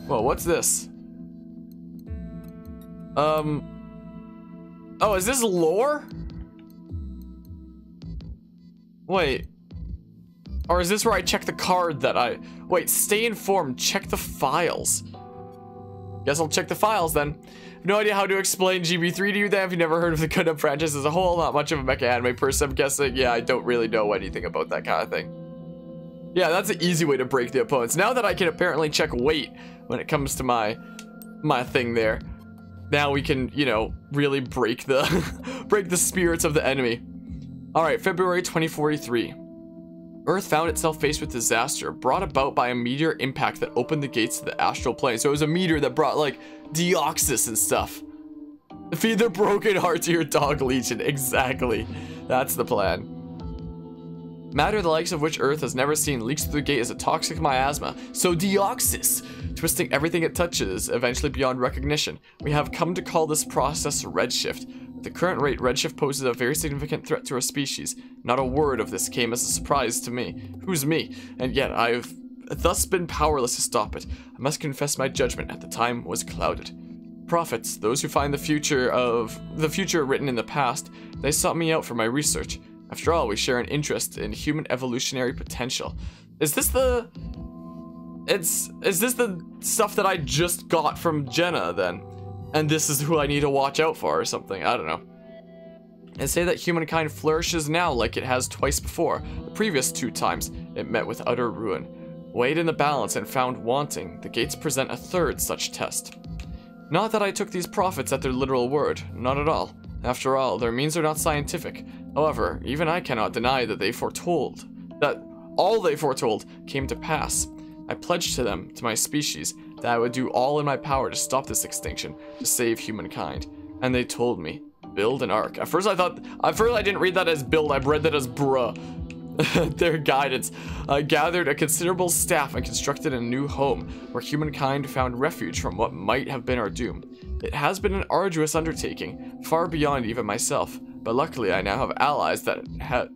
Whoa, what's this? Oh, is this lore? Wait. Or is this where I check the card that I... Wait, stay informed, check the files. Guess I'll check the files then. No idea how to explain GB3 to you then if you've never heard of the Gundam franchise as a whole. Not much of a mecha anime person, I'm guessing. Yeah, I don't really know anything about that kind of thing. Yeah, that's an easy way to break the opponents. Now that I can apparently check weight when it comes to my thing there, now we can, you know, really break the break the spirits of the enemy. All right, February 2043. Earth found itself faced with disaster brought about by a meteor impact that opened the gates to the astral plane. So it was a meteor that brought like Deoxys and stuff. Feed the broken heart to your dog legion. Exactly. That's the plan. Matter the likes of which Earth has never seen leaks through the gate as a toxic miasma. So Deoxys, twisting everything it touches, eventually beyond recognition. We have come to call this process redshift. At the current rate, redshift poses a very significant threat to our species. Not a word of this came as a surprise to me. Who's me? And yet I've thus been powerless to stop it. I must confess my judgment at the time was clouded. Prophets, those who find the future written in the past, they sought me out for my research. After all, we share an interest in human evolutionary potential. Is this the stuff that I just got from Jenna then? And this is who I need to watch out for or something, I don't know. They say that humankind flourishes now like it has twice before. The previous 2 times, it met with utter ruin. Weighed in the balance and found wanting, the gates present a 3rd such test. Not that I took these prophets at their literal word, not at all. After all, their means are not scientific. However, even I cannot deny that all they foretold came to pass. I pledged to them, to my species, that I would do all in my power to stop this extinction, to save humankind. And they told me, build an ark. At first I didn't read that as build, I read that as bruh. Their guidance. I gathered a considerable staff and constructed a new home, where humankind found refuge from what might have been our doom. It has been an arduous undertaking, far beyond even myself, but luckily I now have allies that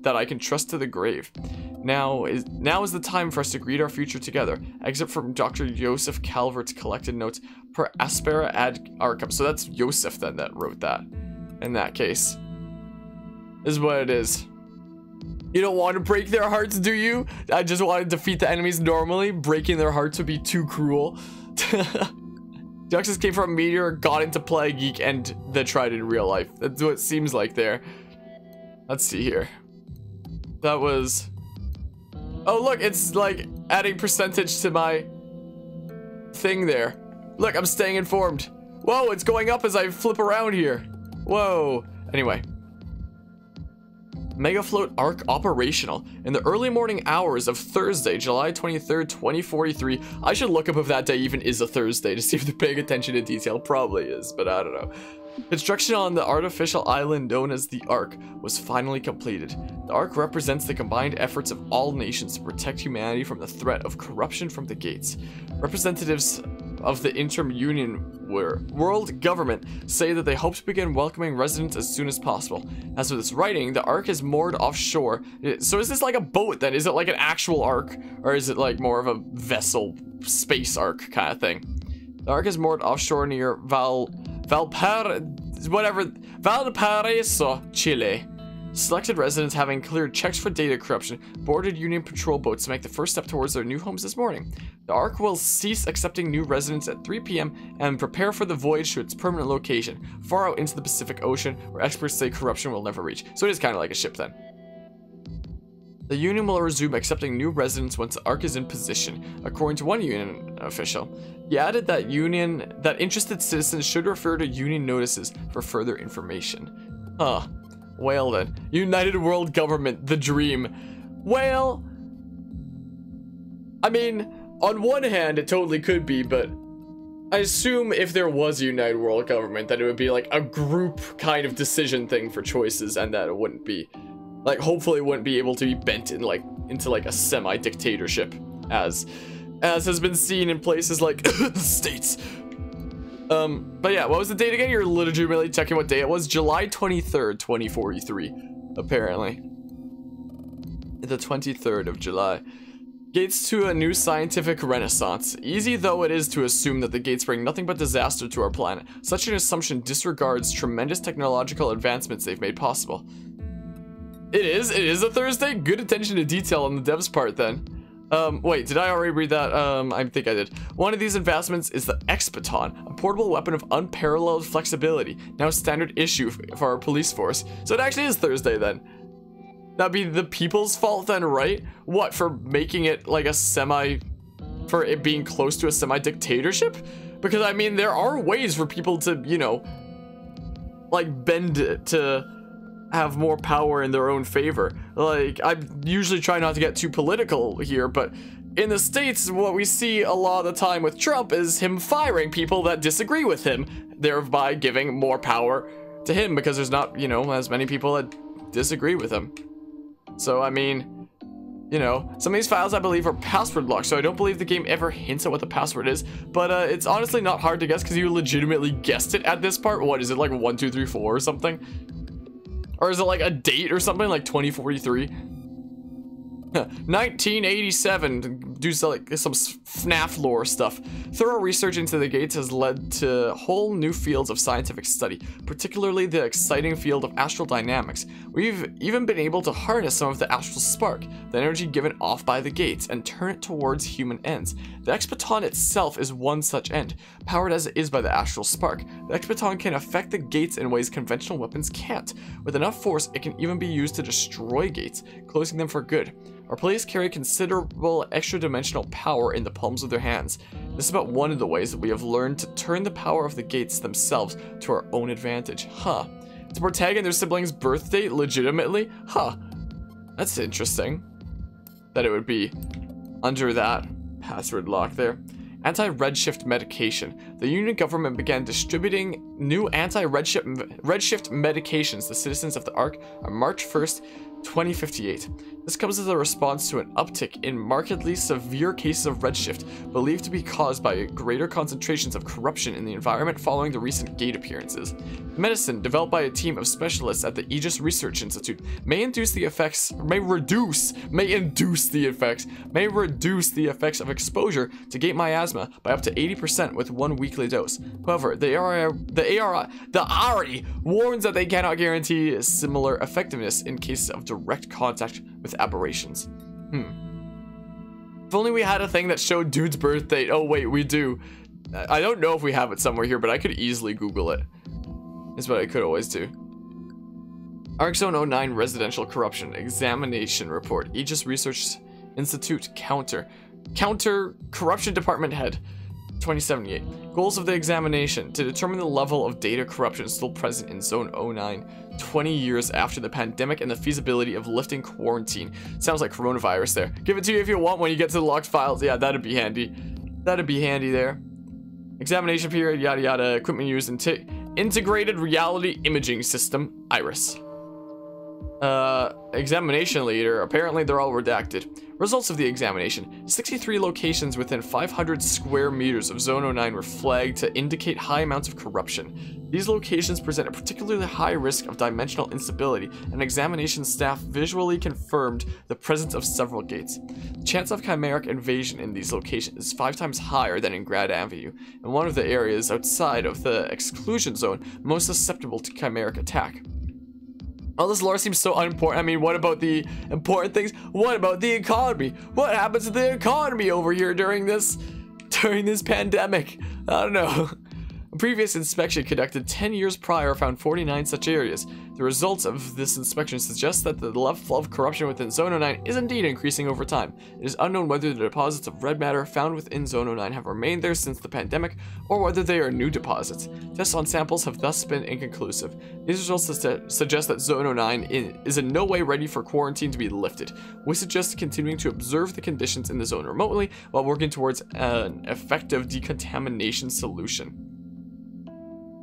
I can trust to the grave. Now is the time for us to greet our future together. Excerpt from Dr. Joseph Calvert's collected notes per aspera ad arcum. So that's Joseph then that wrote that. In that case, is what it is. You don't want to break their hearts, do you? I just want to defeat the enemies normally. Breaking their hearts would be too cruel. Deoxys came from a meteor, got into Plague Geek, and then tried in real life. That's what it seems like there. Let's see here. That was... Oh, look, it's like adding percentage to my thing there. Look, I'm staying informed. Whoa, it's going up as I flip around here. Whoa. Anyway. Megafloat Arc operational in the early morning hours of Thursday, July 23rd, 2043. I should look up if that day even is a Thursday to see if they're paying attention to detail. Probably is, but I don't know. Construction on the artificial island known as the Ark was finally completed. The Ark represents the combined efforts of all nations to protect humanity from the threat of corruption from the gates. Representatives of the Interim Union World Government say that they hope to begin welcoming residents as soon as possible. As for this writing, the Ark is moored offshore. So is this like a boat then? Is it like an actual Ark? Or is it like more of a vessel, space Ark kind of thing? The Ark is moored offshore near Valparaiso, Chile. Selected residents, having cleared checks for data corruption, boarded Union patrol boats to make the first step towards their new homes this morning. The Ark will cease accepting new residents at 3 p.m. and prepare for the voyage to its permanent location, far out into the Pacific Ocean, where experts say corruption will never reach. So it is kind of like a ship then. The Union will resume accepting new residents once the Ark is in position, according to one Union official. He added that interested citizens should refer to Union notices for further information. Huh. Well then, United World Government, the dream. Well, I mean, on one hand, it totally could be, but I assume if there was a United World Government, that it would be like a group kind of decision thing for choices, and that it wouldn't be, like, hopefully it wouldn't be able to be bent in into like a semi-dictatorship, as has been seen in places like the States. But yeah, what was the date again? You're legitimately checking what day it was? July 23rd, 2043, apparently. The 23rd of July. Gates to a new scientific renaissance. Easy though it is to assume that the gates bring nothing but disaster to our planet, such an assumption disregards tremendous technological advancements they've made possible. It is a Thursday? Good attention to detail on the devs part then. Wait, did I already read that? I think I did. One of these advancements is the X-Baton, a portable weapon of unparalleled flexibility, now standard issue for our police force. So it actually is Thursday then. That'd be the people's fault then, right? What, for making it like a for it being close to a semi-dictatorship? Because I mean, there are ways for people to, you know, like bend it to have more power in their own favor. Like, I usually try not to get too political here, but in the States, what we see a lot of the time with Trump is him firing people that disagree with him, thereby giving more power to him because there's not, you know, as many people that disagree with him. So, I mean, you know, some of these files I believe are password locked, so I don't believe the game ever hints at what the password is, but it's honestly not hard to guess because you legitimately guessed it at this part. What is it, like 1, 2, 3, 4 or something? Or is it like a date or something, like 2043? 1987, do some, like, some FNAF lore stuff. Thorough research into the gates has led to whole new fields of scientific study, particularly the exciting field of astral dynamics. We've even been able to harness some of the astral spark, the energy given off by the gates, and turn it towards human ends. The X-Baton itself is one such end, powered as it is by the astral spark. The X-Baton can affect the gates in ways conventional weapons can't. With enough force, it can even be used to destroy gates, closing them for good. Our police carry considerable extra-dimensional power in the palms of their hands. This is about one of the ways that we have learned to turn the power of the gates themselves to our own advantage. Huh. To partake in their siblings' birth date legitimately? Huh. That's interesting. That it would be under that password lock there. Anti-redshift medication. The Union government began distributing new anti-redshift medications to citizens of the Ark on March 1st, 2058. This comes as a response to an uptick in markedly severe cases of redshift, believed to be caused by greater concentrations of corruption in the environment following the recent gate appearances. Medicine, developed by a team of specialists at the Aegis Research Institute, may reduce the effects of exposure to gate miasma by up to 80% with one weekly dose. However, the ARI warns that they cannot guarantee similar effectiveness in cases of direct contact with aberrations. If only we had a thing that showed dude's birth date. Oh wait, we do. I don't know if we have it somewhere here, but I could easily Google it. Is what I could always do. Arc Zone 09 Residential Corruption Examination Report. Aegis Research Institute Counter Corruption Department Head. 2078. Goals of the examination: to determine the level of data corruption still present in Zone 09 20 years after the pandemic and the feasibility of lifting quarantine. Sounds like coronavirus there. Give it to you if you want when you get to the locked files. Yeah, that'd be handy. That'd be handy there. Examination period, yada yada. Equipment used in integrated reality imaging system, Iris. Examination leader. Apparently they're all redacted. Results of the examination. 63 locations within 500 square meters of Zone 09 were flagged to indicate high amounts of corruption. These locations present a particularly high risk of dimensional instability, and examination staff visually confirmed the presence of several gates. The chance of chimeric invasion in these locations is 5 times higher than in Grad Avenue, and one of the areas outside of the exclusion zone most susceptible to chimeric attack. All this lore seems so unimportant. I mean, what about the important things? What about the economy? What happens to the economy over here during this pandemic? I don't know. A previous inspection conducted 10 years prior found 49 such areas. The results of this inspection suggest that the level of corruption within Zone 09 is indeed increasing over time. It is unknown whether the deposits of red matter found within Zone 09 have remained there since the pandemic, or whether they are new deposits. Tests on samples have thus been inconclusive. These results suggest that Zone 09 is in no way ready for quarantine to be lifted. We suggest continuing to observe the conditions in the zone remotely while working towards an effective decontamination solution.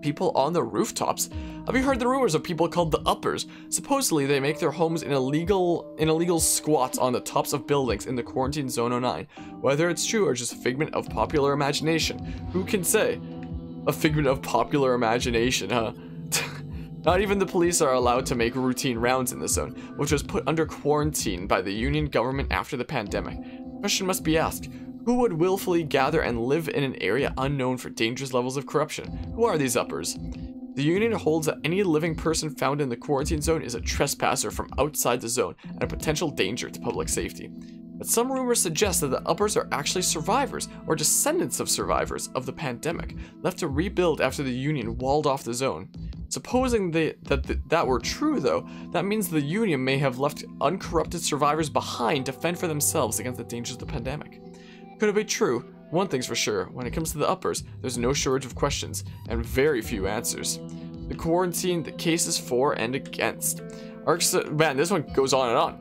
People on the rooftops. Have you heard the rumors of people called the Uppers? Supposedly they make their homes in illegal squats on the tops of buildings in the quarantine Zone 09. Whether it's true or just a figment of popular imagination, who can say? A figment of popular imagination, huh? Not even the police are allowed to make routine rounds in the zone, which was put under quarantine by the Union government after the pandemic. Question must be asked. Who would willfully gather and live in an area unknown for dangerous levels of corruption? Who are these uppers? The Union holds that any living person found in the quarantine zone is a trespasser from outside the zone and a potential danger to public safety. But some rumors suggest that the uppers are actually survivors or descendants of survivors of the pandemic, left to rebuild after the Union walled off the zone. Supposing that were true, though, that means the Union may have left uncorrupted survivors behind to fend for themselves against the dangers of the pandemic. Could it be true? One thing's for sure, when it comes to the uppers, there's no shortage of questions, and very few answers. The quarantine, the cases for and against. Man, this one goes on and on.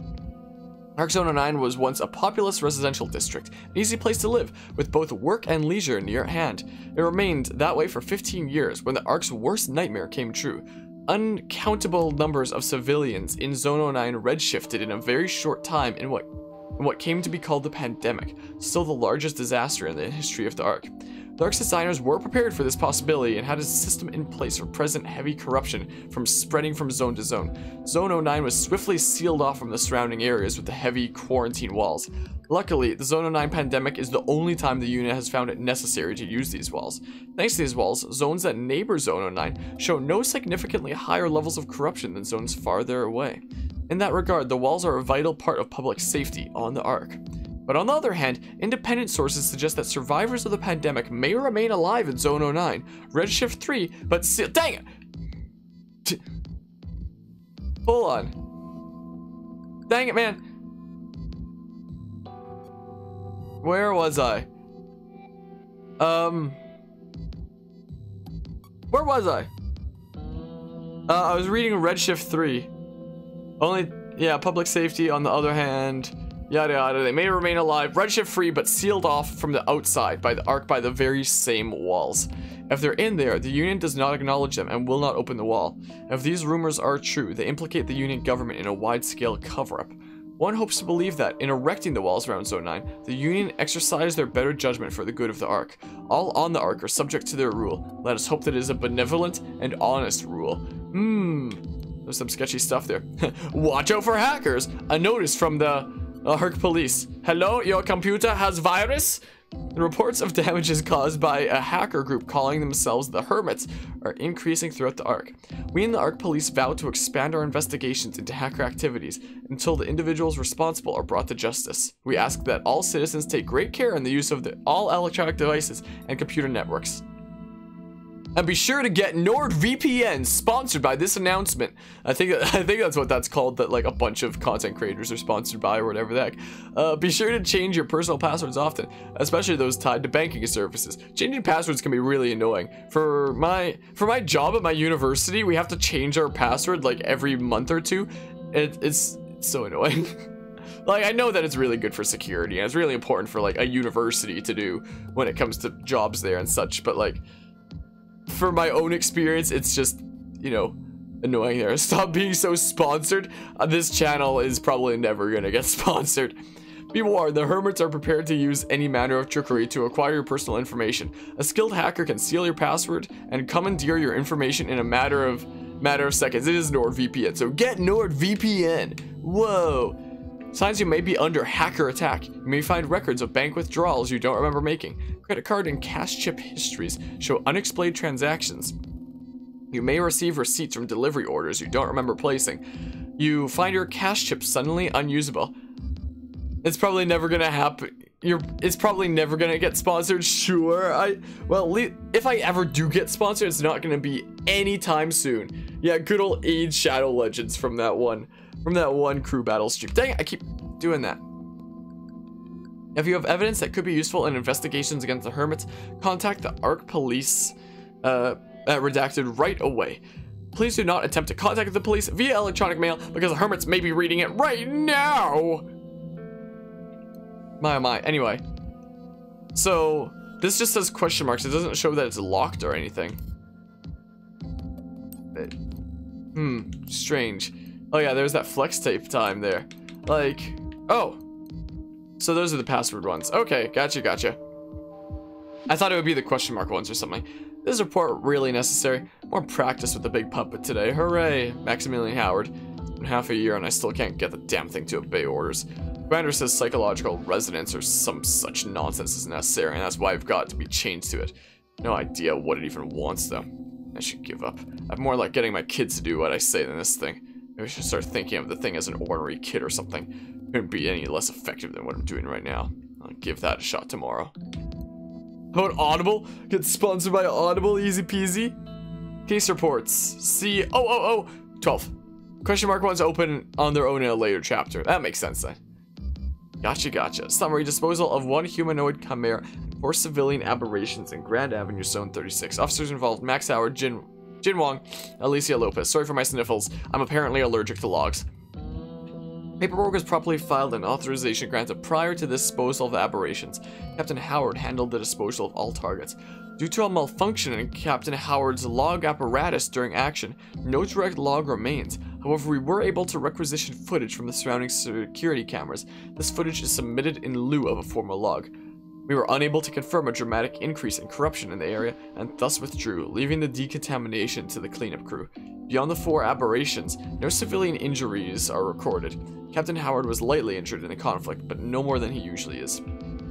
Arc Zone 09 was once a populous residential district, an easy place to live, with both work and leisure near at hand. It remained that way for 15 years, when the Arc's worst nightmare came true. Uncountable numbers of civilians in Zone 09 redshifted in a very short time in what came to be called the pandemic, still the largest disaster in the history of the Arc. The Arc's designers were prepared for this possibility and had a system in place for present heavy corruption from spreading from zone to zone. Zone 09 was swiftly sealed off from the surrounding areas with the heavy quarantine walls. Luckily, the Zone 09 pandemic is the only time the unit has found it necessary to use these walls. Thanks to these walls, zones that neighbor Zone 09 show no significantly higher levels of corruption than zones farther away. In that regard, the walls are a vital part of public safety on the Arc. But on the other hand, independent sources suggest that survivors of the pandemic may remain alive in Zone 09, Redshift 3, but still— dang it! Hold on. Dang it, man. Where was I? Where was I? I was reading Redshift 3. Yeah, public safety on the other hand. Yada yada, they may remain alive, redshift free, but sealed off from the outside by the Arc by the very same walls. If they're in there, the Union does not acknowledge them and will not open the wall. If these rumors are true, they implicate the Union government in a wide-scale cover-up. One hopes to believe that, in erecting the walls around Zone 9, the Union exercised their better judgment for the good of the Arc. All on the Arc are subject to their rule. Let us hope that it is a benevolent and honest rule. There's some sketchy stuff there. Watch out for hackers! A notice from the Arc police. Hello, your computer has virus? The reports of damages caused by a hacker group calling themselves the Hermits are increasing throughout the Arc. We in the Arc police vow to expand our investigations into hacker activities until the individuals responsible are brought to justice. We ask that all citizens take great care in the use of all electronic devices and computer networks. And be sure to get NordVPN, sponsored by this announcement. I think that's what that's called, that like a bunch of content creators are sponsored by, or whatever the heck. Be sure to change your personal passwords often, especially those tied to banking services. Changing passwords can be really annoying. For my job at my university, we have to change our password like every month or two. It's so annoying. Like, I know that it's really good for security, and it's really important for like a university to do when it comes to jobs there and such, but like, for my own experience, it's just, you know, annoying there. Stop being so sponsored. This channel is probably never gonna get sponsored. Be warned, the Hermits are prepared to use any manner of trickery to acquire your personal information. A skilled hacker can steal your password and commandeer your information in a matter of seconds. It is NordVPN, so get NordVPN. Whoa. Signs you may be under hacker attack. You may find records of bank withdrawals you don't remember making. Credit card and cash chip histories show unexplained transactions. You may receive receipts from delivery orders you don't remember placing. You find your cash chip suddenly unusable. It's probably never gonna happen. It's probably never gonna get sponsored. Sure, well, if I ever do get sponsored, it's not gonna be anytime soon. Yeah, good old Age Shadow Legends from that one crew battle stream. Dang it, I keep doing that. If you have evidence that could be useful in investigations against the Hermits, contact the Arc Police redacted right away. Please do not attempt to contact the police via electronic mail because the Hermits may be reading it right now. My oh my. Anyway, so this just says question marks. It doesn't show that it's locked or anything. Strange. Oh yeah, there's that flex tape time there. Like, oh. So those are the password ones. Okay, gotcha. I thought it would be the question mark ones or something. This report really necessary. More practice with the big puppet today. Hooray, Maximilian Howard. It's been half a year and I still can't get the damn thing to obey orders. Commander says psychological resonance or some such nonsense is necessary, and that's why I've got to be chained to it. No idea what it even wants, though. I should give up. I'm more like getting my kids to do what I say than this thing. Maybe I should start thinking of the thing as an ornery kid or something. It couldn't be any less effective than what I'm doing right now. I'll give that a shot tomorrow. How about Audible? Get sponsored by Audible, easy peasy. Case reports. See, 12. Question mark ones open on their own in a later chapter. That makes sense then. Gotcha. Summary: disposal of 1 humanoid chimera and 4 civilian aberrations in Grand Avenue, Zone 36. Officers involved: Max Howard, Jin Wong, Alicia Lopez. Sorry for my sniffles. I'm apparently allergic to logs. Paperwork was properly filed and authorization granted prior to the disposal of the aberrations. Captain Howard handled the disposal of all targets. Due to a malfunction in Captain Howard's log apparatus during action, no direct log remains. However, we were able to requisition footage from the surrounding security cameras. This footage is submitted in lieu of a formal log. We were unable to confirm a dramatic increase in corruption in the area and thus withdrew, leaving the decontamination to the cleanup crew. Beyond the 4 aberrations, no civilian injuries are recorded. Captain Howard was lightly injured in the conflict, but no more than he usually is.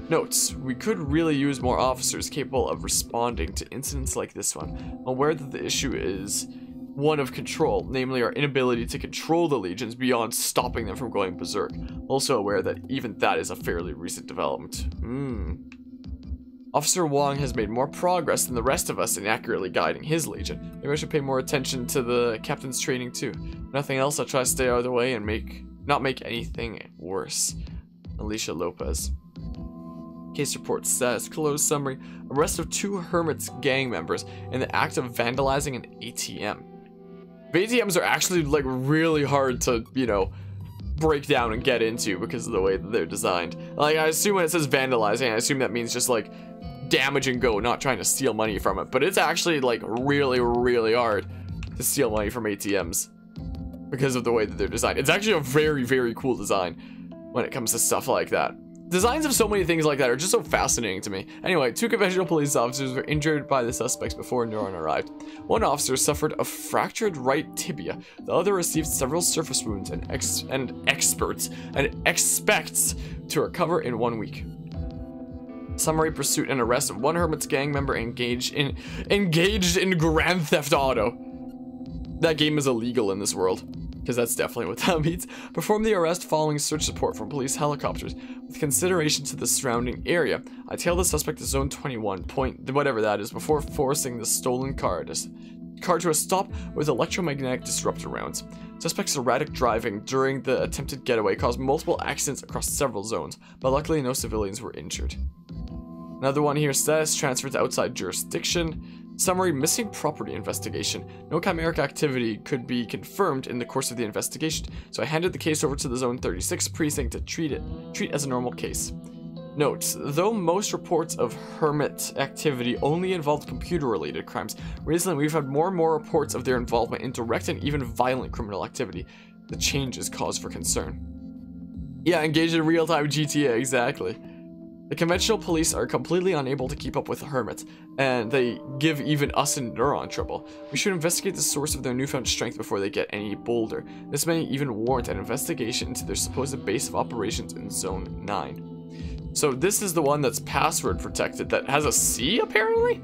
Notes: we could really use more officers capable of responding to incidents like this one. I'm aware that the issue is one of control, namely our inability to control the legions beyond stopping them from going berserk. Also aware that even that is a fairly recent development. Officer Wong has made more progress than the rest of us in accurately guiding his legion. Maybe I should pay more attention to the captain's training too. If nothing else, I'll try to stay out of the way and not make anything worse. Alicia Lopez. Case report says, closed summary: arrest of 2 Hermits gang members in the act of vandalizing an ATM. ATMs are actually like really hard to, break down and get into because of the way that they're designed. Like, I assume when it says vandalizing, I assume that means just like damage and go, not trying to steal money from it. But it's actually like really, really hard to steal money from ATMs because of the way that they're designed. It's actually a very, very cool design when it comes to stuff like that. Designs of so many things like that are just so fascinating to me. Anyway, 2 conventional police officers were injured by the suspects before Neuron arrived. One officer suffered a fractured right tibia. The other received several surface wounds and expects to recover in 1 week. Summary: pursuit and arrest of 1 Hermit's gang member engaged in Grand Theft Auto. That game is illegal in this world, because that's definitely what that means. Perform the arrest following search support from police helicopters. With consideration to the surrounding area, I tailed the suspect to Zone 21, whatever that is, before forcing the stolen car to a stop with electromagnetic disruptor rounds. Suspect's erratic driving during the attempted getaway caused multiple accidents across several zones, but luckily no civilians were injured. Another one here: status transferred to outside jurisdiction. Summary: missing property investigation. No chimeric activity could be confirmed in the course of the investigation, so I handed the case over to the Zone 36 precinct to treat as a normal case. Note: though most reports of Hermit activity only involved computer-related crimes, recently we've had more and more reports of their involvement in direct and even violent criminal activity. The change is cause for concern. Yeah, engaged in real-time GTA, exactly. The conventional police are completely unable to keep up with the Hermits, and they give even us in Neuron trouble. We should investigate the source of their newfound strength before they get any bolder. This may even warrant an investigation into their supposed base of operations in Zone 9. So this is the one that's password protected, that has a C, apparently?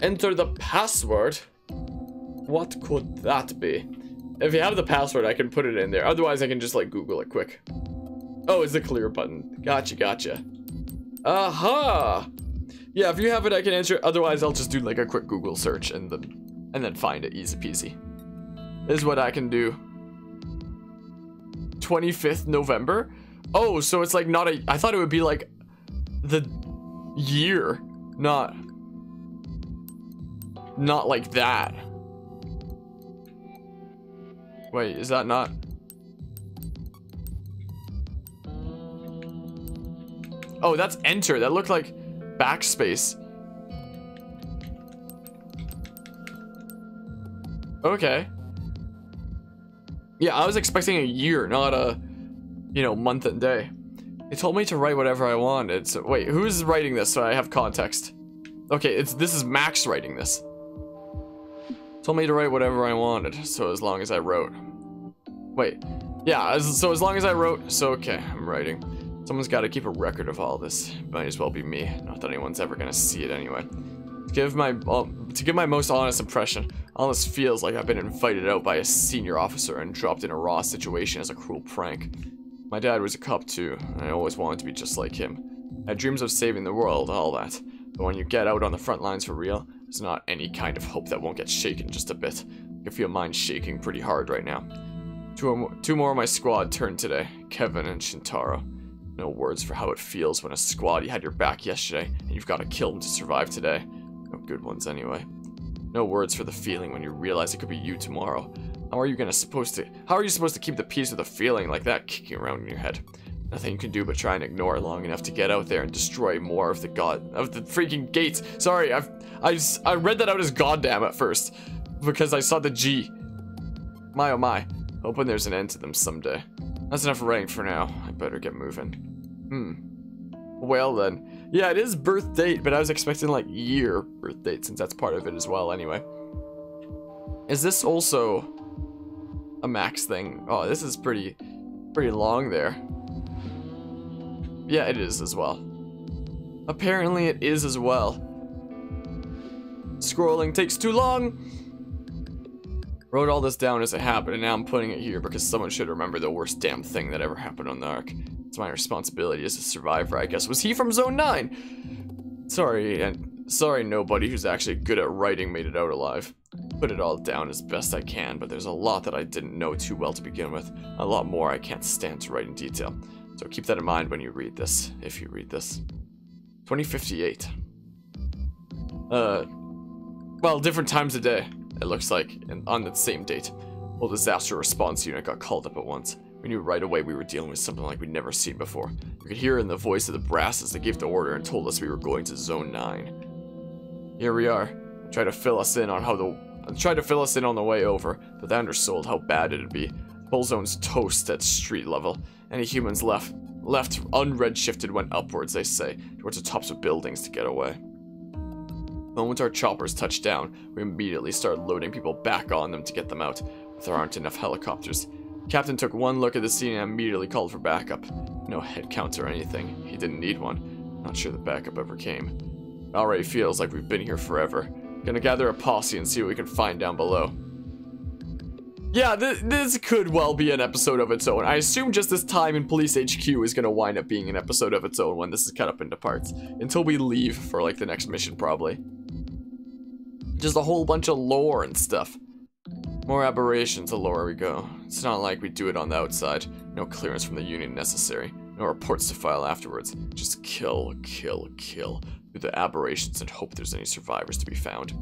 Enter the password? What could that be? If you have the password, I can put it in there. Otherwise, I can just, like, Google it quick. Oh, it's the clear button. Gotcha. Aha! Yeah, if you have it, I can answer it. Otherwise, I'll just do like a quick Google search and then find it. Easy peasy. This is what I can do. 25th November? Oh, so it's like not a... I thought it would be like the year. Not like that. Wait, is that not... Oh, that's enter. That looked like backspace. Okay. Yeah, I was expecting a year, not a, month and day. They told me to write whatever I wanted. So wait, who's writing this so I have context? Okay, this is Max writing this. Told me to write whatever I wanted, so as long as I wrote. Wait. Yeah, so as long as I wrote, so okay, I'm writing. Someone's got to keep a record of all this. Might as well be me. Not that anyone's ever gonna see it anyway. To give my most honest impression, all this feels like I've been invited out by a senior officer and dropped in a raw situation as a cruel prank. My dad was a cop too, and I always wanted to be just like him. I had dreams of saving the world, all that. But when you get out on the front lines for real, there's not any kind of hope that won't get shaken just a bit. I can feel mine shaking pretty hard right now. Two more of my squad turned today, Kevin and Shintaro. No words for how it feels when a squad you had your back yesterday, and you've got to kill them to survive today. No good ones anyway. No words for the feeling when you realize it could be you tomorrow. How are you supposed to keep the peace with a feeling like that kicking around in your head? Nothing you can do but try and ignore it long enough to get out there and destroy more of the freaking gates. Sorry, I read that out as goddamn at first because I saw the G. My oh my. Hoping there's an end to them someday. That's enough writing for now. I better get moving. Well then. Yeah, it is birth date, but I was expecting like year birth date since that's part of it as well anyway. Is this also a max thing? Oh, this is pretty long there. Yeah, it is as well. Apparently it is as well. Scrolling takes too long. Wrote all this down as a habit, and now I'm putting it here because someone should remember the worst damn thing that ever happened on the Ark. It's my responsibility as a survivor, I guess. Was he from Zone 9? Sorry nobody who's actually good at writing made it out alive. Put it all down as best I can, but there's a lot that I didn't know too well to begin with. A lot more I can't stand to write in detail. So keep that in mind when you read this, if you read this. 2058. Well, different times a day. It looks like, on the same date. Whole disaster response unit got called up at once. We knew right away we were dealing with something like we'd never seen before. You could hear in the voice of the brasses that gave the order and told us we were going to Zone 9. Here we are. Tried to fill us in on the way over, but they undersold how bad it'd be. The whole zone's toast at street level. Any humans left unredshifted went upwards, they say, towards the tops of buildings to get away. The moment our choppers touched down, we immediately started loading people back on them to get them out, but there aren't enough helicopters. Captain took one look at the scene and immediately called for backup. No head count or anything. He didn't need one. Not sure the backup ever came. It already feels like we've been here forever. Gonna gather a posse and see what we can find down below. Yeah, this could well be an episode of its own. I assume just this time in Police HQ is gonna wind up being an episode of its own when this is cut up into parts. Until we leave for like the next mission probably. Just a whole bunch of lore and stuff. More aberrations the lower we go. It's not like we do it on the outside. No clearance from the Union necessary. No reports to file afterwards. Just kill through the aberrations and hope there's any survivors to be found.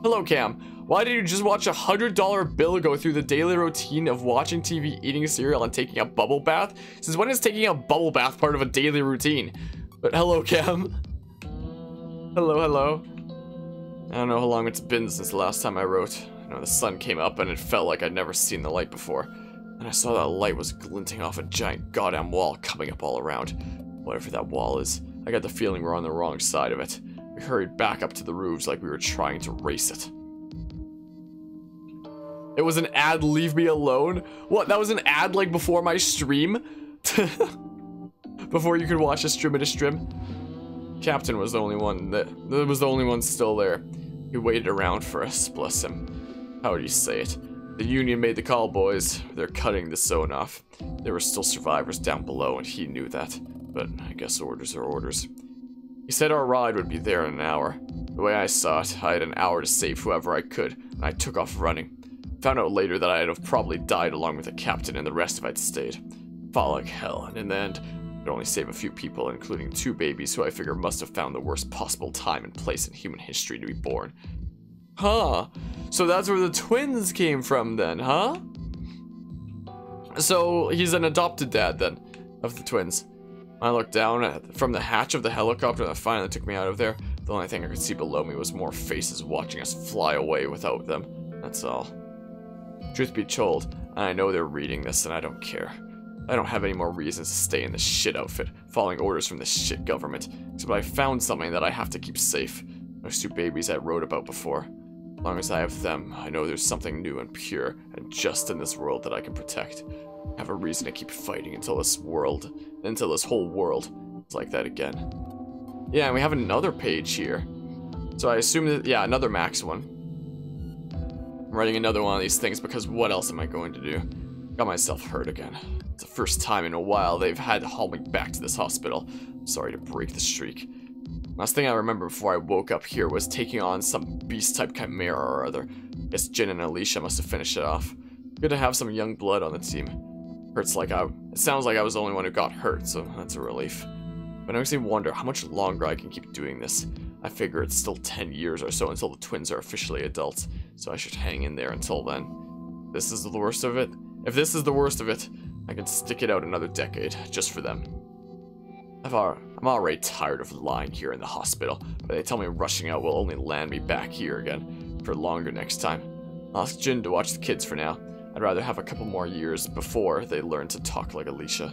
Hello, Cam. Why did you just watch a $100 bill go through the daily routine of watching TV, eating cereal, and taking a bubble bath? Since when is taking a bubble bath part of a daily routine? But hello, Cam. Hello. I don't know how long it's been since the last time I wrote. I know the sun came up and it felt like I'd never seen the light before. And I saw that light was glinting off a giant goddamn wall coming up all around. Whatever that wall is, I got the feeling we're on the wrong side of it. We hurried back up to the roofs like we were trying to race it. It was an ad, leave me alone? What, that was an ad like before my stream? Before you could watch a stream at a stream? Captain was the only one still there. He waited around for us, bless him. How would you say it? The Union made the call, boys. They're cutting the zone off. There were still survivors down below, and he knew that. But I guess orders are orders. He said our ride would be there in an hour. The way I saw it, I had an hour to save whoever I could, and I took off running. Found out later that I'd have probably died along with the captain and the rest if I'd stayed. Fought like hell, and in the end, could only save a few people, including 2 babies who I figure must have found the worst possible time and place in human history to be born. Huh. So that's where the twins came from then, huh? So he's an adopted dad then, of the twins. When I looked down from the hatch of the helicopter that finally took me out of there, the only thing I could see below me was more faces watching us fly away without them. That's all. Truth be told, I know they're reading this and I don't care. I don't have any more reasons to stay in this shit outfit, following orders from this shit government, except I found something that I have to keep safe. Those 2 babies I wrote about before. long as I have them, I know there's something new and pure and just in this world that I can protect. I have a reason to keep fighting until this whole world is like that again. Yeah, and we have another page here. So I assume that, yeah, another max one. I'm writing another one of these things because what else am I going to do? Got myself hurt again. It's the first time in a while they've had to haul me back to this hospital. I'm sorry to break the streak. Last thing I remember before I woke up here was taking on some beast-type chimera or other. Guess Jin and Alicia must have finished it off. Good to have some young blood on the team. It sounds like I was the only one who got hurt, so that's a relief. But it makes me wonder how much longer I can keep doing this. I figure it's still 10 years or so until the twins are officially adults, so I should hang in there until then. This is the worst of it. If this is the worst of it, I can stick it out another decade, just for them. I'm already tired of lying here in the hospital, but they tell me rushing out will only land me back here again, for longer next time. I'll ask Jin to watch the kids for now. I'd rather have a couple more years before they learn to talk like Alicia.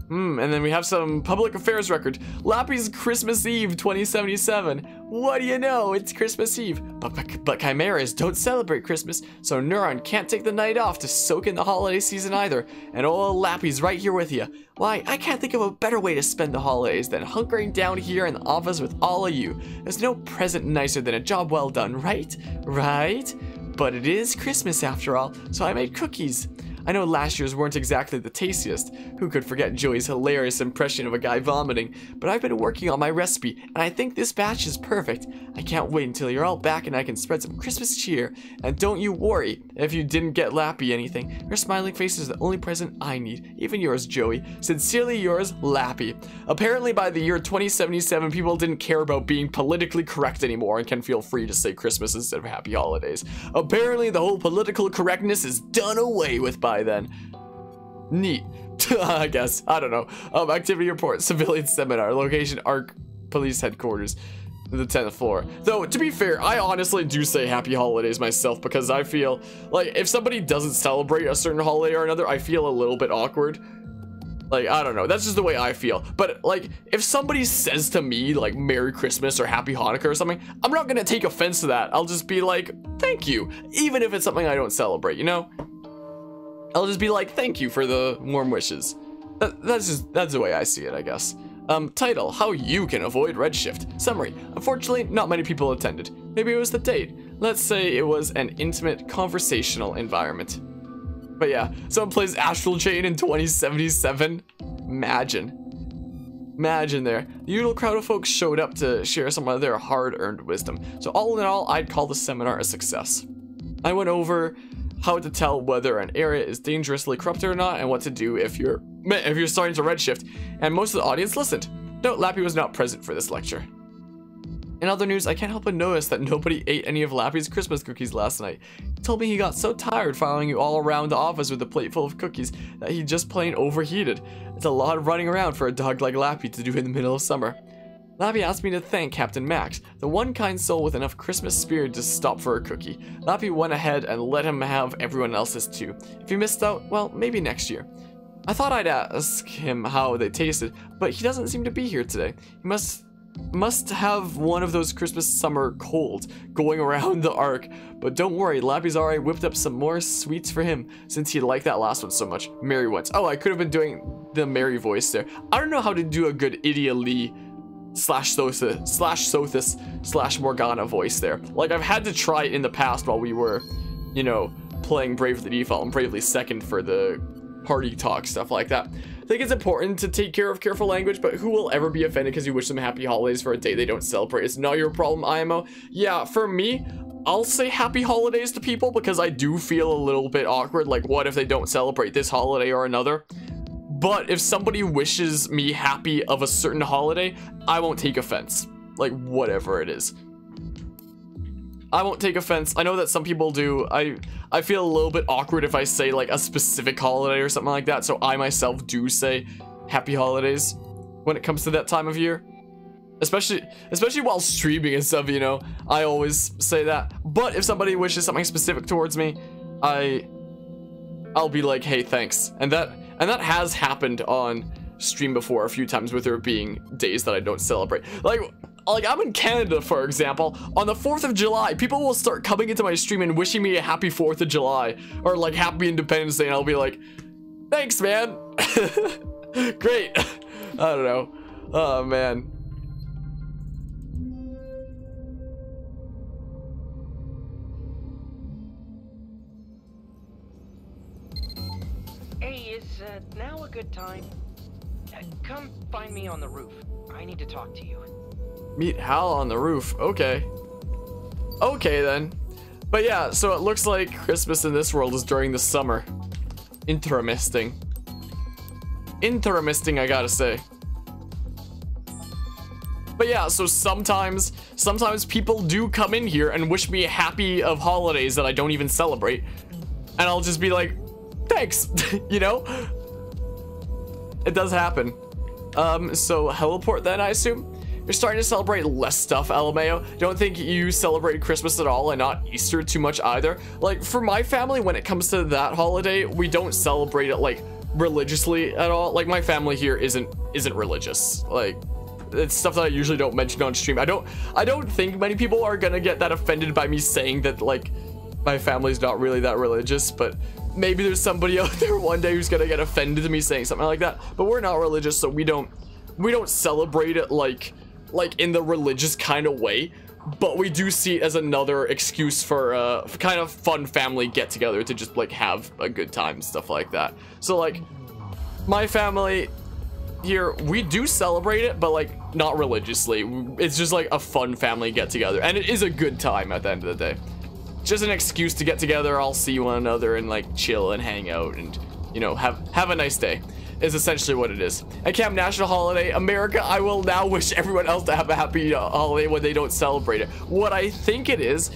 And then we have some public affairs record. Lappy's Christmas Eve 2077. What do you know? It's Christmas Eve. But chimeras don't celebrate Christmas, so Neuron can't take the night off to soak in the holiday season either. And old Lappy's right here with you. Why, I can't think of a better way to spend the holidays than hunkering down here in the office with all of you. There's no present nicer than a job well done, right? Right? But it is Christmas after all, so I made cookies. I know last year's weren't exactly the tastiest. Who could forget Joey's hilarious impression of a guy vomiting? But I've been working on my recipe, and I think this batch is perfect. I can't wait until you're all back and I can spread some Christmas cheer. And don't you worry if you didn't get Lappy anything. Your smiling face is the only present I need. Even yours, Joey. Sincerely yours, Lappy. Apparently by the year 2077, people didn't care about being politically correct anymore and can feel free to say Christmas instead of Happy Holidays. Apparently the whole political correctness is done away with by then. Neat. I guess. I don't know. Activity report. Civilian seminar. Location ARC Police Headquarters. The 10th floor. Though, to be fair, I honestly do say Happy Holidays myself because I feel like if somebody doesn't celebrate a certain holiday or another, I feel a little bit awkward. Like, I don't know. That's just the way I feel. But, like, if somebody says to me, like, Merry Christmas or Happy Hanukkah or something, I'm not gonna take offense to that. I'll just be like, thank you. Even if it's something I don't celebrate, you know? I'll just be like, thank you for the warm wishes. That's the way I see it, I guess. Title, how you can avoid redshift. Summary, unfortunately, not many people attended. Maybe it was the date. Let's say it was an intimate, conversational environment. But yeah, someone plays Astral Chain in 2077. Imagine there. The usual crowd of folks showed up to share some of their hard-earned wisdom. So all in all, I'd call the seminar a success. I went over how to tell whether an area is dangerously corrupted or not, and what to do if you're starting to redshift, and most of the audience listened. Note, Lappy was not present for this lecture. In other news, I can't help but notice that nobody ate any of Lappy's Christmas cookies last night. He told me he got so tired following you all around the office with a plate full of cookies that he just plain overheated. It's a lot of running around for a dog like Lappy to do in the middle of summer. Lappy asked me to thank Captain Max, the one kind soul with enough Christmas spirit to stop for a cookie. Lappy went ahead and let him have everyone else's too. If he missed out, well, maybe next year. I thought I'd ask him how they tasted, but he doesn't seem to be here today. He must have one of those Christmas summer colds going around the arc. But don't worry, Lappy's already whipped up some more sweets for him since he liked that last one so much. Mary once. Oh, I could have been doing the Mary voice there. I don't know how to do a good Idia Lee /Sothis / Morgana voice there. Like, I've had to try it in the past while we were, you know, playing Bravely Default and Bravely Second for the party talk, stuff like that. I think it's important to take care of careful language, but who will ever be offended because you wish them happy holidays for a day they don't celebrate? It's not your problem, IMO. Yeah, for me, I'll say happy holidays to people because I do feel a little bit awkward. Like, what if they don't celebrate this holiday or another? But if somebody wishes me happy of a certain holiday, I won't take offense. Like, whatever it is. I won't take offense. I know that some people do. I feel a little bit awkward if I say like a specific holiday or something like that. So I myself do say happy holidays when it comes to that time of year. Especially while streaming and stuff, you know. I always say that. But if somebody wishes something specific towards me, I'll be like, hey, thanks. And that has happened on stream before a few times with there being days that I don't celebrate. Like, like I'm in Canada, for example. On the 4th of July, people will start coming into my stream and wishing me a happy 4th of July or like happy Independence Day, and I'll be like, thanks, man. Great. I don't know. Oh man. Hey, is now a good time? Come find me on the roof. I need to talk to you. Meet Hal on the roof. Okay. Okay then. But yeah, so it looks like Christmas in this world is during the summer. Interesting. Interesting, I gotta say. But yeah, so sometimes people do come in here and wish me happy of holidays that I don't even celebrate. And I'll just be like, thanks, you know? It does happen. So heliport then, I assume? You're starting to celebrate less stuff, LMAO. Don't think you celebrate Christmas at all and not Easter too much either. Like, for my family, when it comes to that holiday, we don't celebrate it, like, religiously at all. Like, my family here isn't religious. Like, it's stuff that I usually don't mention on stream. I don't think many people are gonna get that offended by me saying that, like, my family's not really that religious, but maybe there's somebody out there one day who's gonna get offended to me saying something like that. But we're not religious, so we don't celebrate it like in the religious kind of way, but we do see it as another excuse for kind of fun family get together to just like have a good time, stuff like that. So like my family here, we do celebrate it, but like not religiously. It's just like a fun family get together, and it is a good time at the end of the day. Just an excuse to get together, all see one another and like chill and hang out and, you know, have a nice day is essentially what it is. At Camp National Holiday, America, I will now wish everyone else to have a happy holiday when they don't celebrate it. What I think it is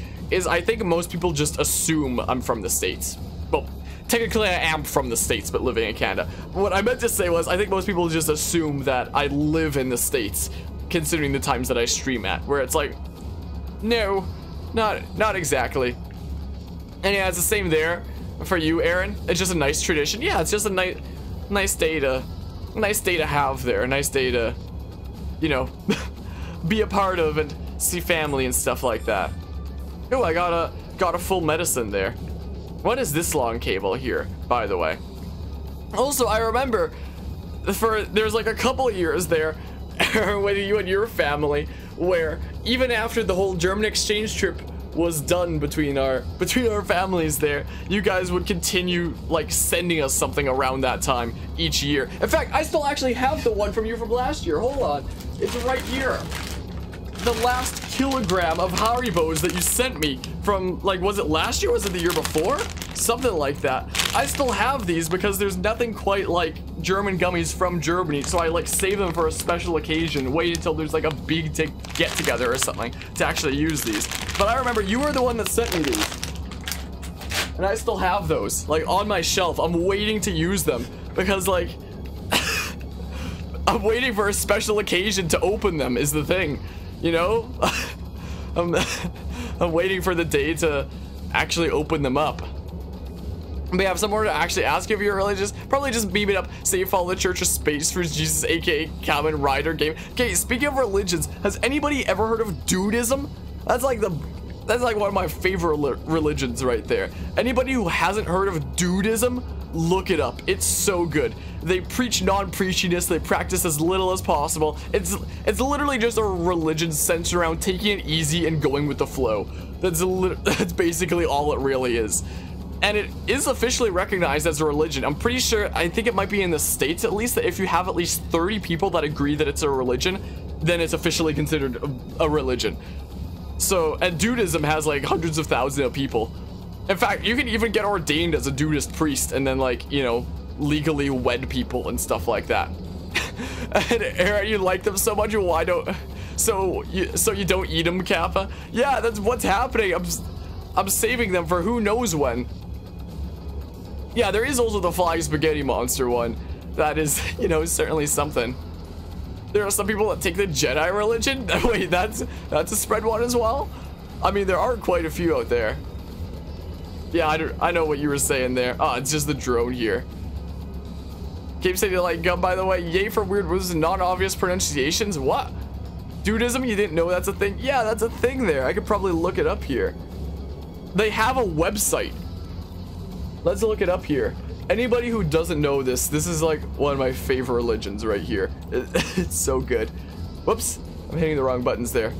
I think most people just assume I'm from the States. Well, technically I am from the States, but living in Canada. What I meant to say was I think most people just assume that I live in the States, considering the times that I stream at, where it's like, no, not exactly. And yeah, it's the same there for you, Aaron. It's just a nice tradition. Yeah, it's just a nice day to have there. A nice day to, you know, be a part of and see family and stuff like that. Oh, I got a full medicine there. What is this long cable here, by the way? Also, I remember there's like a couple of years there with you and your family where even after the whole German exchange trip was done between our families there, you guys would continue like sending us something around that time each year. In fact, I still actually have the one from you from last year. Hold on, it's right here. The last kilogram of Haribos that you sent me from, like, was it last year? Was it the year before? Something like that. I still have these because there's nothing quite like German gummies from Germany, so I like save them for a special occasion, wait until there's like a big get together or something to actually use these. But I remember you were the one that sent me these, and I still have those like on my shelf. I'm waiting to use them because like I'm waiting for a special occasion to open them is the thing, you know. I'm waiting for the day to actually open them up. But yeah, if someone were to actually ask if you're religious, probably just beam it up, say you follow the Church of Space for Jesus, aka Kamen Rider game. Okay, speaking of religions, has anybody ever heard of Dudism? That's like one of my favorite religions right there. Anybody who hasn't heard of Dudism, look it up. It's so good. They preach non-preachiness. They practice as little as possible. It's literally just a religion centered around taking it easy and going with the flow. That's basically all it really is. And it is officially recognized as a religion. I'm pretty sure, I think it might be in the States at least, that if you have at least 30 people that agree that it's a religion, then it's officially considered a religion. So, and Dudism has like hundreds of thousands of people. In fact, you can even get ordained as a Dudist priest and then like, you know, legally wed people and stuff like that. And Aaron, you like them so much, why don't, so you don't eat them, Kappa? Yeah, that's what's happening. I'm saving them for who knows when. Yeah, there is also the Flying Spaghetti Monster one. That is, you know, certainly something. There are some people that take the Jedi religion. Wait, that's a spread one as well? I mean, there are quite a few out there. Yeah, I know what you were saying there. Oh, it's just the drone here. Keep saying you like gum, by the way. Yay for weird words and non-obvious pronunciations. What? Dudism, you didn't know that's a thing? Yeah, that's a thing there. I could probably look it up here. They have a website. Let's look it up here. Anybody who doesn't know this, this is like one of my favorite religions right here. It's so good. Whoops, I'm hitting the wrong buttons there.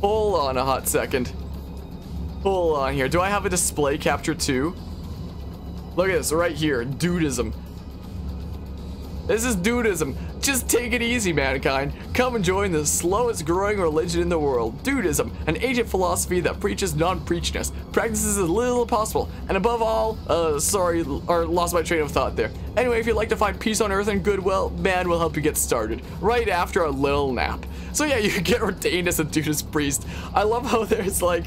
Hold on a hot second. Hold on here. Do I have a display capture too? Look at this right here. Dudism. This is Dudism. Just take it easy, mankind. Come and join the slowest growing religion in the world. Dudism, an ancient philosophy that preaches non-preachness, practices as little as possible, and above all, lost my train of thought there. Anyway, if you'd like to find peace on earth and goodwill, man will help you get started, right after a little nap. So yeah, you can get ordained as a Dudist priest. I love how there's like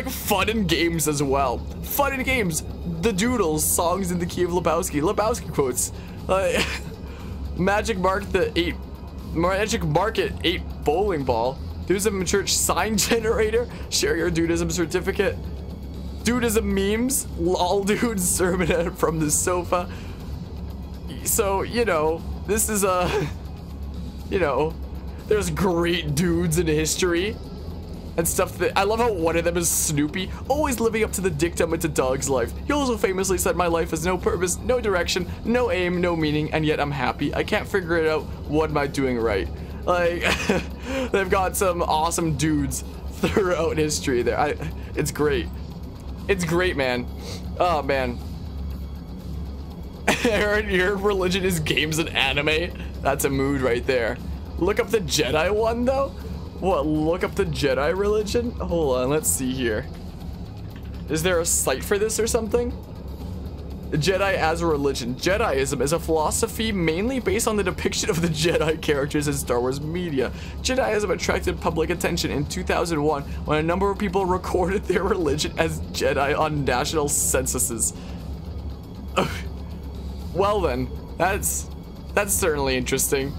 fun and games as well. Fun and games. The Doodles, songs in the key of Lebowski. Lebowski quotes. Magic Market 8 bowling ball. Dudism church sign generator. Share your Dudism certificate. Dudism memes. Lol dudes sermon from the sofa. So, you know, this is you know, there's great dudes in history. And stuff that I love how one of them is Snoopy, always living up to the dictum "It's a dog's life." He also famously said, "My life has no purpose, no direction, no aim, no meaning, and yet I'm happy. I can't figure it out. What am I doing right?" Like, they've got some awesome dudes throughout history there. It's great. It's great, man. Oh man. Aaron, your religion is games and anime. That's a mood right there. Look up the Jedi one though. What, look up the Jedi religion? Hold on, let's see here. Is there a site for this or something? Jedi as a religion. Jediism is a philosophy mainly based on the depiction of the Jedi characters in Star Wars media. Jediism attracted public attention in 2001 when a number of people recorded their religion as Jedi on national censuses. Well then, that's certainly interesting.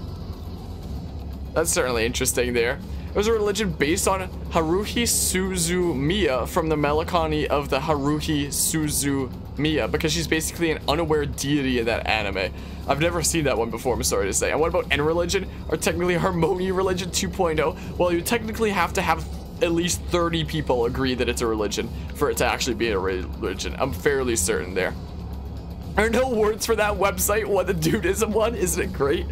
That's certainly interesting there. It was a religion based on Haruhi Suzumiya from the melancholy of the Haruhi Suzumiya, because she's basically an unaware deity in that anime. I've never seen that one before, I'm sorry to say. And what about N religion, or technically Harmony religion 2.0? Well, you technically have to have at least 30 people agree that it's a religion for it to actually be a religion. I'm fairly certain there. There are no words for that website. What, the Dudism one? Isn't it great?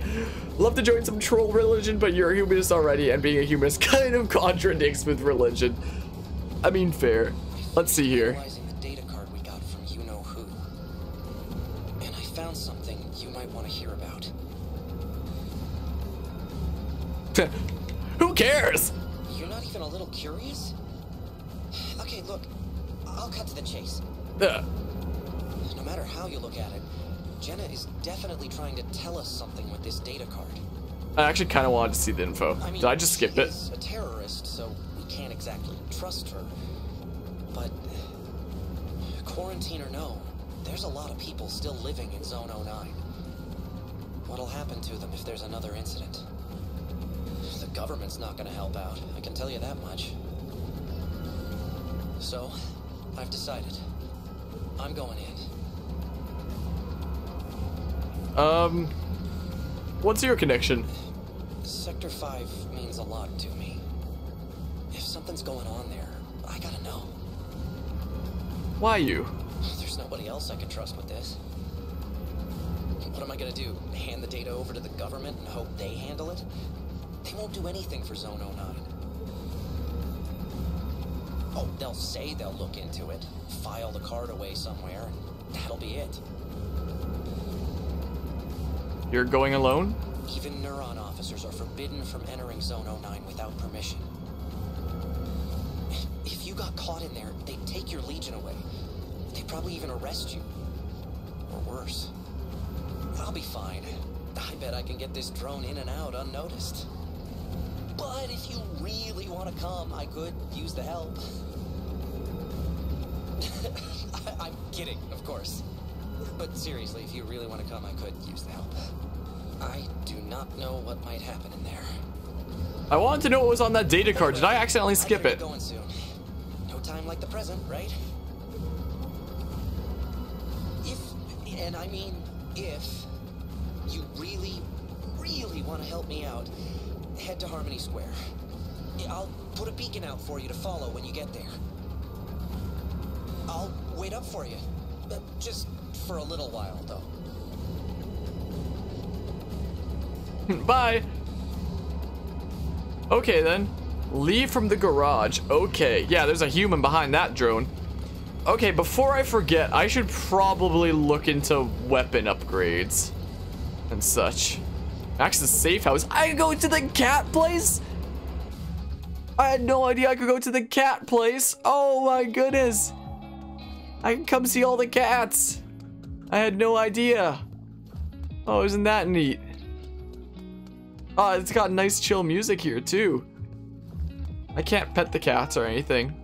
Love to join some troll religion, but you're a humanist already, and being a humanist kind of contradicts with religion. I mean, fair. Let's see here. The data card we got from you know who, and I found something you might want to hear about. Who cares? You're not even a little curious? Okay, look, I'll cut to the chase. No matter how you look at it, Jenna is definitely trying to tell us something with this data card. I actually kind of wanted to see the info. I mean, did I just skip it? She's a terrorist, so we can't exactly trust her. But quarantine or no, there's a lot of people still living in Zone 09. What'll happen to them if there's another incident? The government's not gonna help out, I can tell you that much. So, I've decided. I'm going in. What's your connection? Sector 5 means a lot to me. If something's going on there, I gotta know. Why you? There's nobody else I can trust with this. What am I gonna do? Hand the data over to the government and hope they handle it? They won't do anything for Zone 09. Oh, they'll say they'll look into it, file the card away somewhere, and that'll be it. You're going alone? Even Neuron officers are forbidden from entering Zone 09 without permission. If you got caught in there, they'd take your Legion away. They'd probably even arrest you. Or worse. I'll be fine. I bet I can get this drone in and out unnoticed. But if you really want to come, I could use the help. I'm kidding, of course. But seriously, if you really want to come, I could use the help. I do not know what might happen in there. I wanted to know what was on that data card. Did I accidentally skip it? Going soon. No time like the present, right? If you really really want to help me out, head to Harmony Square. I'll put a beacon out for you to follow when you get there. I'll wait up for you. Just for a little while, though. Bye. Okay, then. Leave from the garage. Okay. Yeah, there's a human behind that drone. Okay, before I forget, I should probably look into weapon upgrades and such. Max's safe house. I can go to the cat place? I had no idea I could go to the cat place. Oh my goodness. I can come see all the cats. I had no idea. Oh, isn't that neat? Oh, it's got nice chill music here too. I can't pet the cats or anything.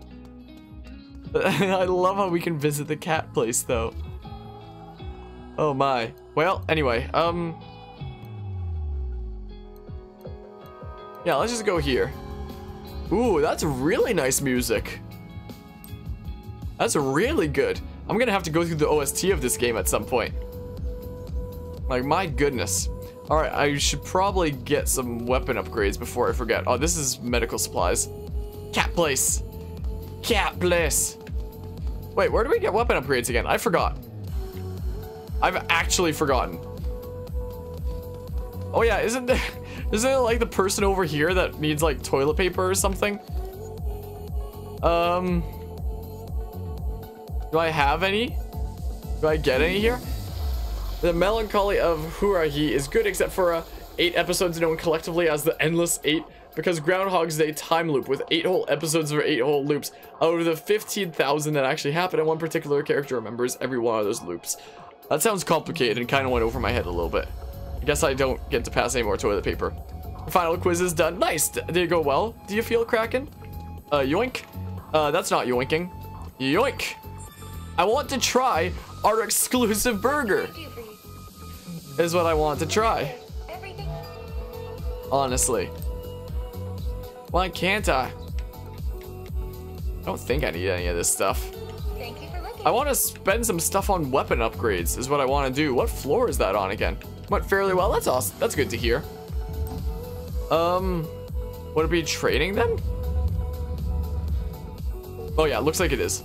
I love how we can visit the cat place though. Oh my. Well, anyway, yeah, let's just go here. Ooh, that's really nice music. That's really good. I'm gonna have to go through the OST of this game at some point. Like, my goodness. Alright, I should probably get some weapon upgrades before I forget. Oh, this is medical supplies. Cat place. Cat place. Wait, where do we get weapon upgrades again? I forgot. I've actually forgotten. Oh yeah, isn't there like the person over here that needs like toilet paper or something? Do I have any? Do I get any here? The melancholy of Hurahi is good except for 8 episodes known collectively as the Endless 8 because Groundhog's Day time loop with 8 whole episodes or 8 whole loops out of the 15,000 that actually happen and one particular character remembers every one of those loops. That sounds complicated and kind of went over my head a little bit. I guess I don't get to pass any more toilet paper. The final quiz is done. Nice. Did it go well? Do you feel Kraken? Yoink. That's not yoinking. Yoink. I want to try our exclusive burger. Is what I want to try. Honestly. Why can't I? I don't think I need any of this stuff. Thank you for looking. I want to spend some stuff on weapon upgrades is what I want to do. What floor is that on again? Went fairly well. That's awesome. That's good to hear. Would it be trading then? Oh yeah, looks like it is.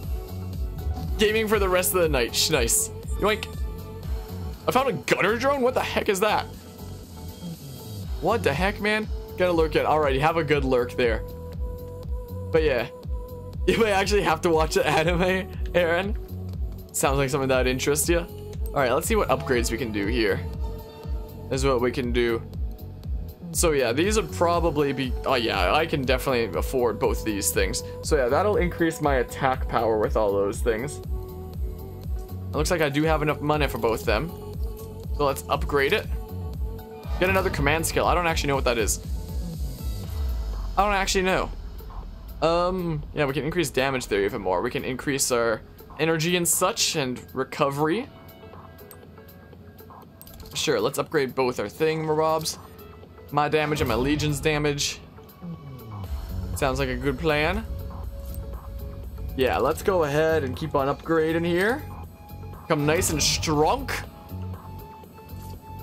Gaming for the rest of the night. Nice. Yoink. I found a gunner drone? What the heck is that? What the heck, man? Gotta lurk in. Alrighty, have a good lurk there. But yeah. You may actually have to watch the anime, Aaron. Sounds like something that would interest you. Alright, let's see what upgrades we can do here. This is what we can do. So yeah, these would probably be... Oh yeah, I can definitely afford both these things. So yeah, that'll increase my attack power with all those things. It looks like I do have enough money for both them. So let's upgrade it. Get another command skill. I don't actually know what that is. I don't actually know. Yeah, we can increase damage there even more. We can increase our energy and such and recovery. Sure, let's upgrade both our thingamabobs. My damage and my legion's damage. Sounds like a good plan. Yeah, let's go ahead and keep on upgrading here. Come nice and strong.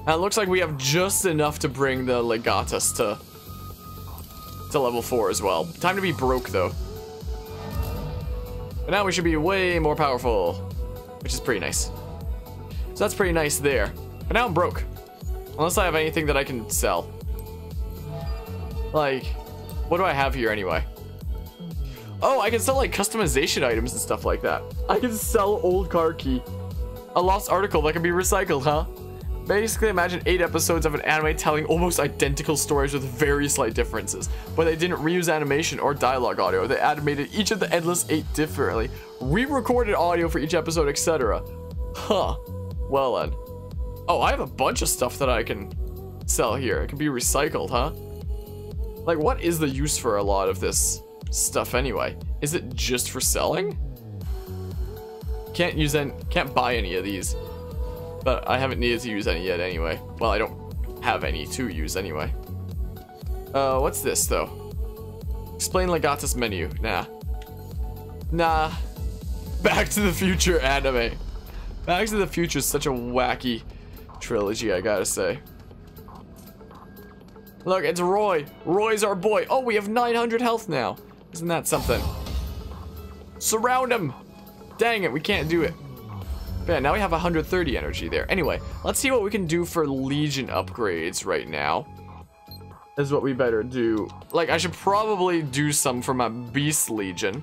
Now it looks like we have just enough to bring the Legatus to level 4 as well. Time to be broke though. But now we should be way more powerful, which is pretty nice. So that's pretty nice there. But now I'm broke. Unless I have anything that I can sell. Like, what do I have here anyway? Oh, I can sell like customization items and stuff like that. I can sell old card key. A lost article that can be recycled, huh? Basically, imagine 8 episodes of an anime telling almost identical stories with very slight differences. But they didn't reuse animation or dialogue audio. They animated each of the Endless 8 differently, re-recorded audio for each episode, etc. Huh. Well then. Oh, I have a bunch of stuff that I can sell here. It can be recycled, huh? Like, what is the use for a lot of this stuff anyway? Is it just for selling? Can't buy any of these. But I haven't needed to use any yet anyway. Well, I don't have any to use anyway. What's this though? Explain Legatus menu. Nah. Back to the Future anime. Back to the Future is such a wacky trilogy, I gotta say. Look, it's Roy. Roy's our boy. Oh, we have 900 health now. Isn't that something? Surround him. Dang it, we can't do it. But yeah, now we have 130 energy there. Anyway, let's see what we can do for Legion upgrades right now. Is what we better do. Like, I should probably do some for my Beast Legion.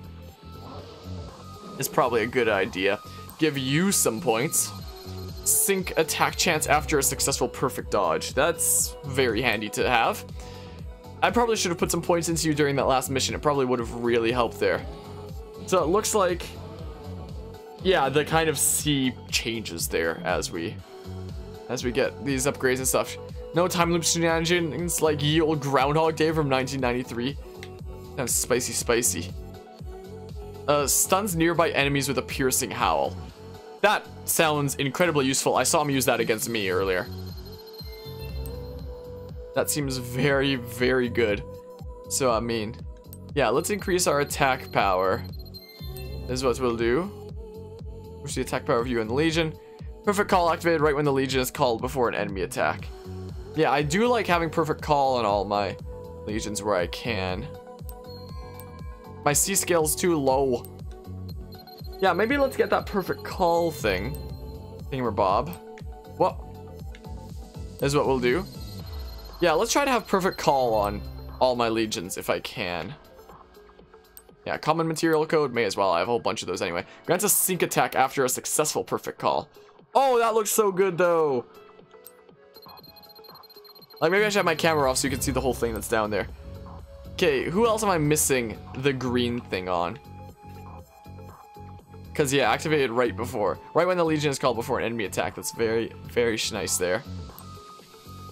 It's probably a good idea. Give you some points. Sync attack chance after a successful perfect dodge. That's very handy to have. I probably should have put some points into you during that last mission. It probably would have really helped there. So it looks like, yeah, the kind of sea changes there as we get these upgrades and stuff. No time loop shenanigans like ye old Groundhog Day from 1993. That's spicy. Stuns nearby enemies with a piercing howl. That sounds incredibly useful. I saw him use that against me earlier. That seems very, very good. So, I mean, yeah, let's increase our attack power. This is what we'll do. Push the attack power of you and the Legion. Perfect call activated right when the Legion is called before an enemy attack. Yeah, I do like having perfect call on all my Legions where I can. My C scale's too low. Yeah, maybe let's get that perfect call thing. Thingamabob. What? This is what we'll do. Yeah, let's try to have perfect call on all my Legions if I can. Yeah, common material code, may as well. I have a whole bunch of those anyway. Grants a sync attack after a successful perfect call. Oh, that looks so good though. Like, maybe I should have my camera off so you can see the whole thing that's down there. Okay, who else am I missing the green thing on? Because, yeah, activated right when the Legion is called before an enemy attack. That's very, very nice there.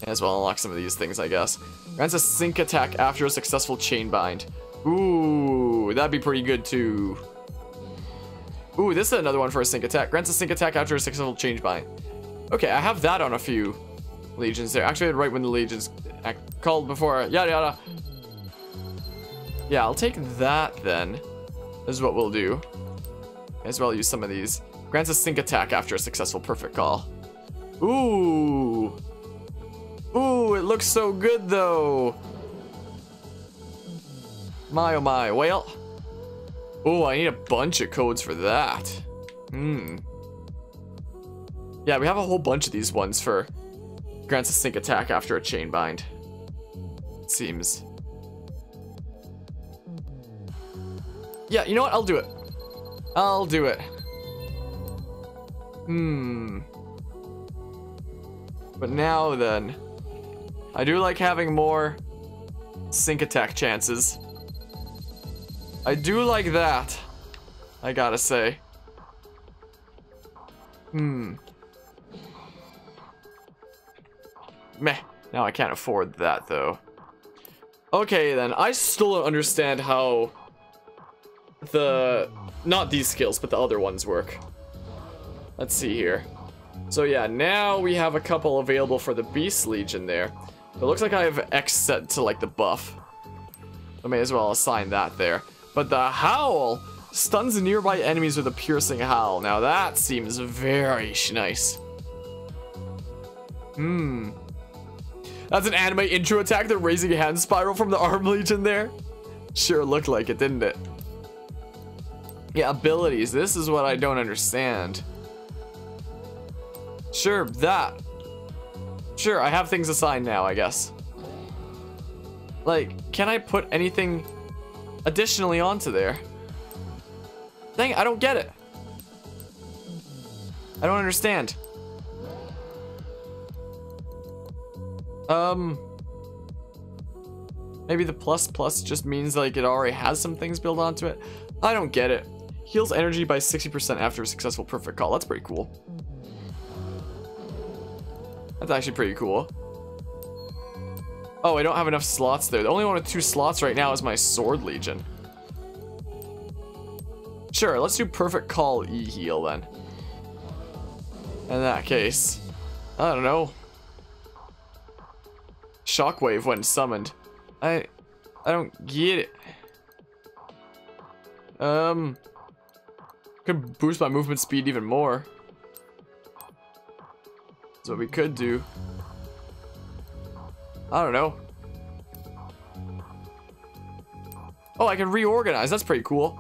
As well unlock some of these things, I guess. Grants a sync attack after a successful chain bind. Ooh, that'd be pretty good too. Ooh, this is another one for a sync attack. Grants a sync attack after a successful chain bind. Okay, I have that on a few Legions there. Activated right when the Legion's called before. Yada yada. Yeah, I'll take that then. This is what we'll do. As well use some of these. Grants a sync attack after a successful perfect call. Ooh. Ooh, it looks so good though. My oh my. Well. Ooh, I need a bunch of codes for that. Yeah, we have a whole bunch of these ones for grants a sync attack after a chain bind. It seems. Yeah, you know what? I'll do it. I'll do it. But now then, I do like having more sync attack chances. I do like that, I gotta say. Meh. Now I can't afford that though. Okay then, I still don't understand how not these skills, but the other ones work. Let's see here. So yeah, now we have a couple available for the Beast Legion there. It looks like I have X set to like the buff. I may as well assign that there. But the Howl stuns nearby enemies with a piercing howl. Now that seems very nice. That's an anime intro attack, the raising hand spiral from the Arm Legion there. Sure looked like it, didn't it? Yeah, abilities. This is what I don't understand. Sure, that. Sure, I have things assigned now, I guess. Like, can I put anything additionally onto there? Dang, I don't get it. I don't understand. Maybe the plus just means like it already has some things built onto it. I don't get it. Heals energy by 60% after a successful perfect call. That's pretty cool. That's actually pretty cool. Oh, I don't have enough slots there. The only one with 2 slots right now is my Sword Legion. Sure, let's do perfect call E-heal then. In that case, I don't know. Shockwave when summoned. I don't get it. Could boost my movement speed even more. That's what we could do. I don't know. Oh, I can reorganize. That's pretty cool.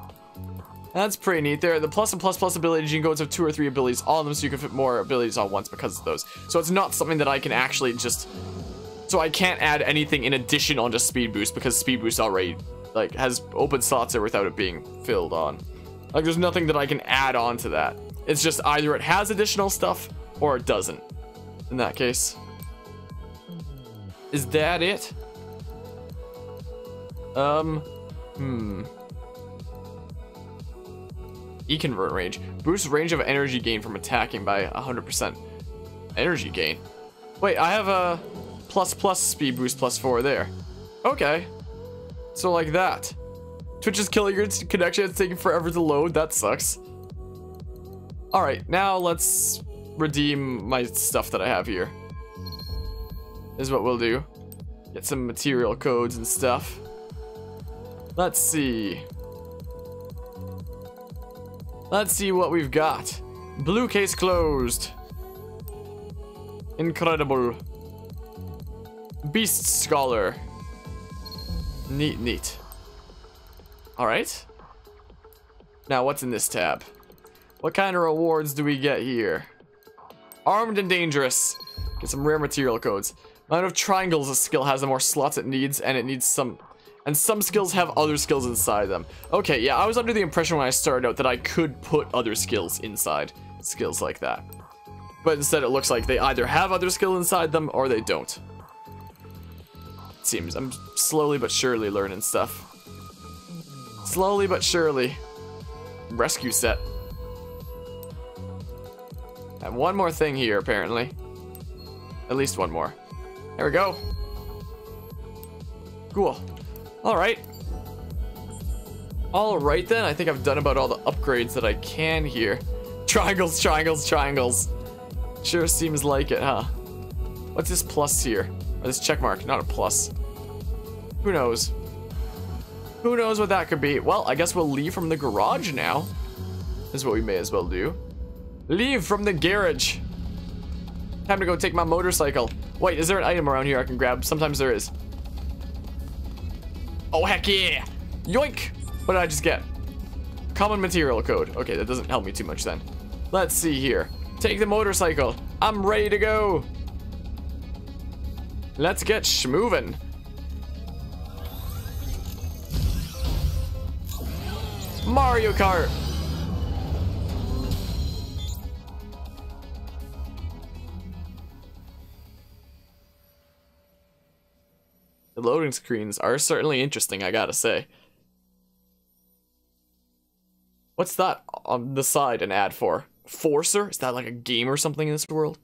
That's pretty neat there. The plus and plus plus abilities, you can go into 2 or 3 abilities, all of them, so you can fit more abilities on once because of those. So it's not something that I can actually just... So I can't add anything in addition onto Speed Boost because Speed Boost already, like, has open slots there without it being filled on. Like, there's nothing that I can add on to that. It's just either it has additional stuff or it doesn't. In that case. Is that it? E-convert range. Boosts range of energy gain from attacking by 100%. Energy gain? Wait, I have a plus speed boost +4 there. Okay. So like that. Twitch is killing your connection. It's taking forever to load. That sucks. Alright, now let's redeem my stuff that I have here. This is what we'll do. Get some material codes and stuff. Let's see. Let's see what we've got. Blue case closed. Incredible. Beast Scholar. Neat, neat. Alright. Now what's in this tab? What kind of rewards do we get here? Armed and Dangerous. Get some rare material codes. Amount of triangles a skill has, the more slots it needs, and it needs some... And some skills have other skills inside them. Okay, yeah, I was under the impression when I started out that I could put other skills inside skills like that. But instead it looks like they either have other skill inside them or they don't. It seems. I'm slowly but surely learning stuff. Slowly but surely. Rescue set. And one more thing here, apparently. At least one more. There we go. Cool. Alright. Alright then, I think I've done about all the upgrades that I can here. Triangles, triangles, triangles. Sure seems like it, huh? What's this plus here? Oh, this check mark, not a plus. Who knows? Who knows what that could be? Well, I guess we'll leave from the garage now. Is what we may as well do. Leave from the garage. Time to go take my motorcycle. Wait, is there an item around here I can grab? Sometimes there is. Oh, heck yeah! Yoink! What did I just get? Common material code. Okay, that doesn't help me too much then. Let's see here. Take the motorcycle. I'm ready to go. Let's get schmoovin'. Mario Kart. The loading screens are certainly interesting, I gotta say. What's that on the side an ad for? Forcer? Is that like a game or something in this world?